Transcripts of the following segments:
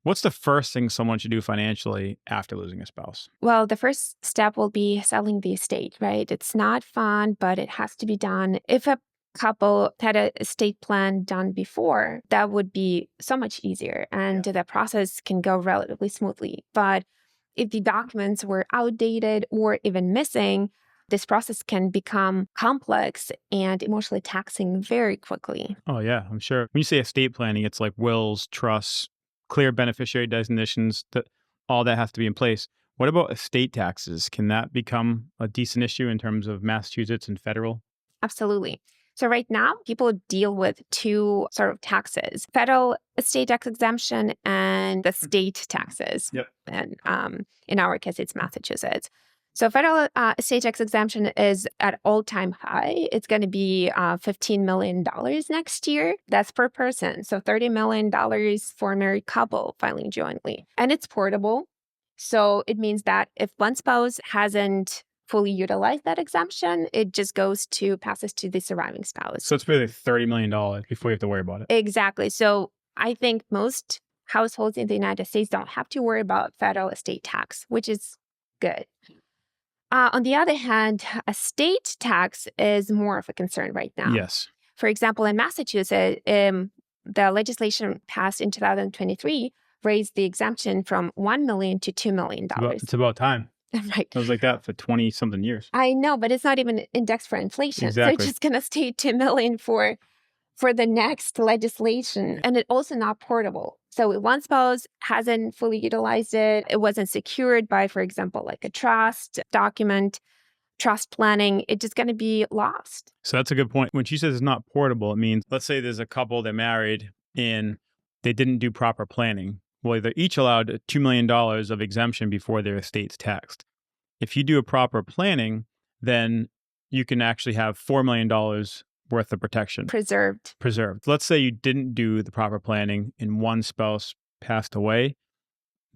What's the first thing someone should do financially after losing a spouse? Well, the first step will be selling the estate, right? It's not fun, but it has to be done. If a couple had a estate plan done before, that would be so much easier and the process can go relatively smoothly. But if the documents were outdated or even missing, this process can become complex and emotionally taxing very quickly. Oh, yeah, I'm sure. When you say estate planning, it's like wills, trusts, clear beneficiary designations, that all that has to be in place. What about estate taxes? Can that become a decent issue in terms of Massachusetts and federal? Absolutely. So right now, people deal with two sort of taxes: federal estate tax exemption and the state taxes. Yep. And in our case, it's Massachusetts. So federal estate tax exemption is at all-time high. It's going to be $15 million next year. That's per person. So $30 million for a married couple filing jointly. And it's portable. So it means that if one spouse hasn't fully utilized that exemption, it just passes to the surviving spouse. So it's really $30 million before you have to worry about it. Exactly. So I think most households in the United States don't have to worry about federal estate tax, which is good. On the other hand, a state tax is more of a concern right now. Yes. For example, in Massachusetts, the legislation passed in 2023 raised the exemption from $1 million to $2 million. It's about time. Right. It was like that for 20-something years. I know, but it's not even indexed for inflation. Exactly. So it's just going to stay $2 million for the next legislation. And it's also not portable. So if one spouse hasn't fully utilized it, it wasn't secured by, for example, like a trust document, trust planning, it's just going to be lost. So that's a good point. When she says it's not portable, it means, let's say there's a couple that married and they didn't do proper planning. Well, they're each allowed $2 million of exemption before their estate's taxed. If you do a proper planning, then you can actually have $4 million worth of protection. Preserved. Let's say you didn't do the proper planning and one spouse passed away.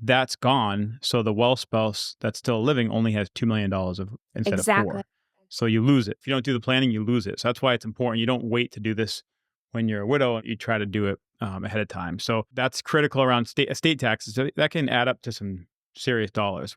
That's gone. So the well spouse that's still living only has $2 million instead of $4. So you lose it. If you don't do the planning, you lose it. So that's why it's important. You don't wait to do this when you're a widow. You try to do it ahead of time. So that's critical around estate taxes. That can add up to some serious dollars.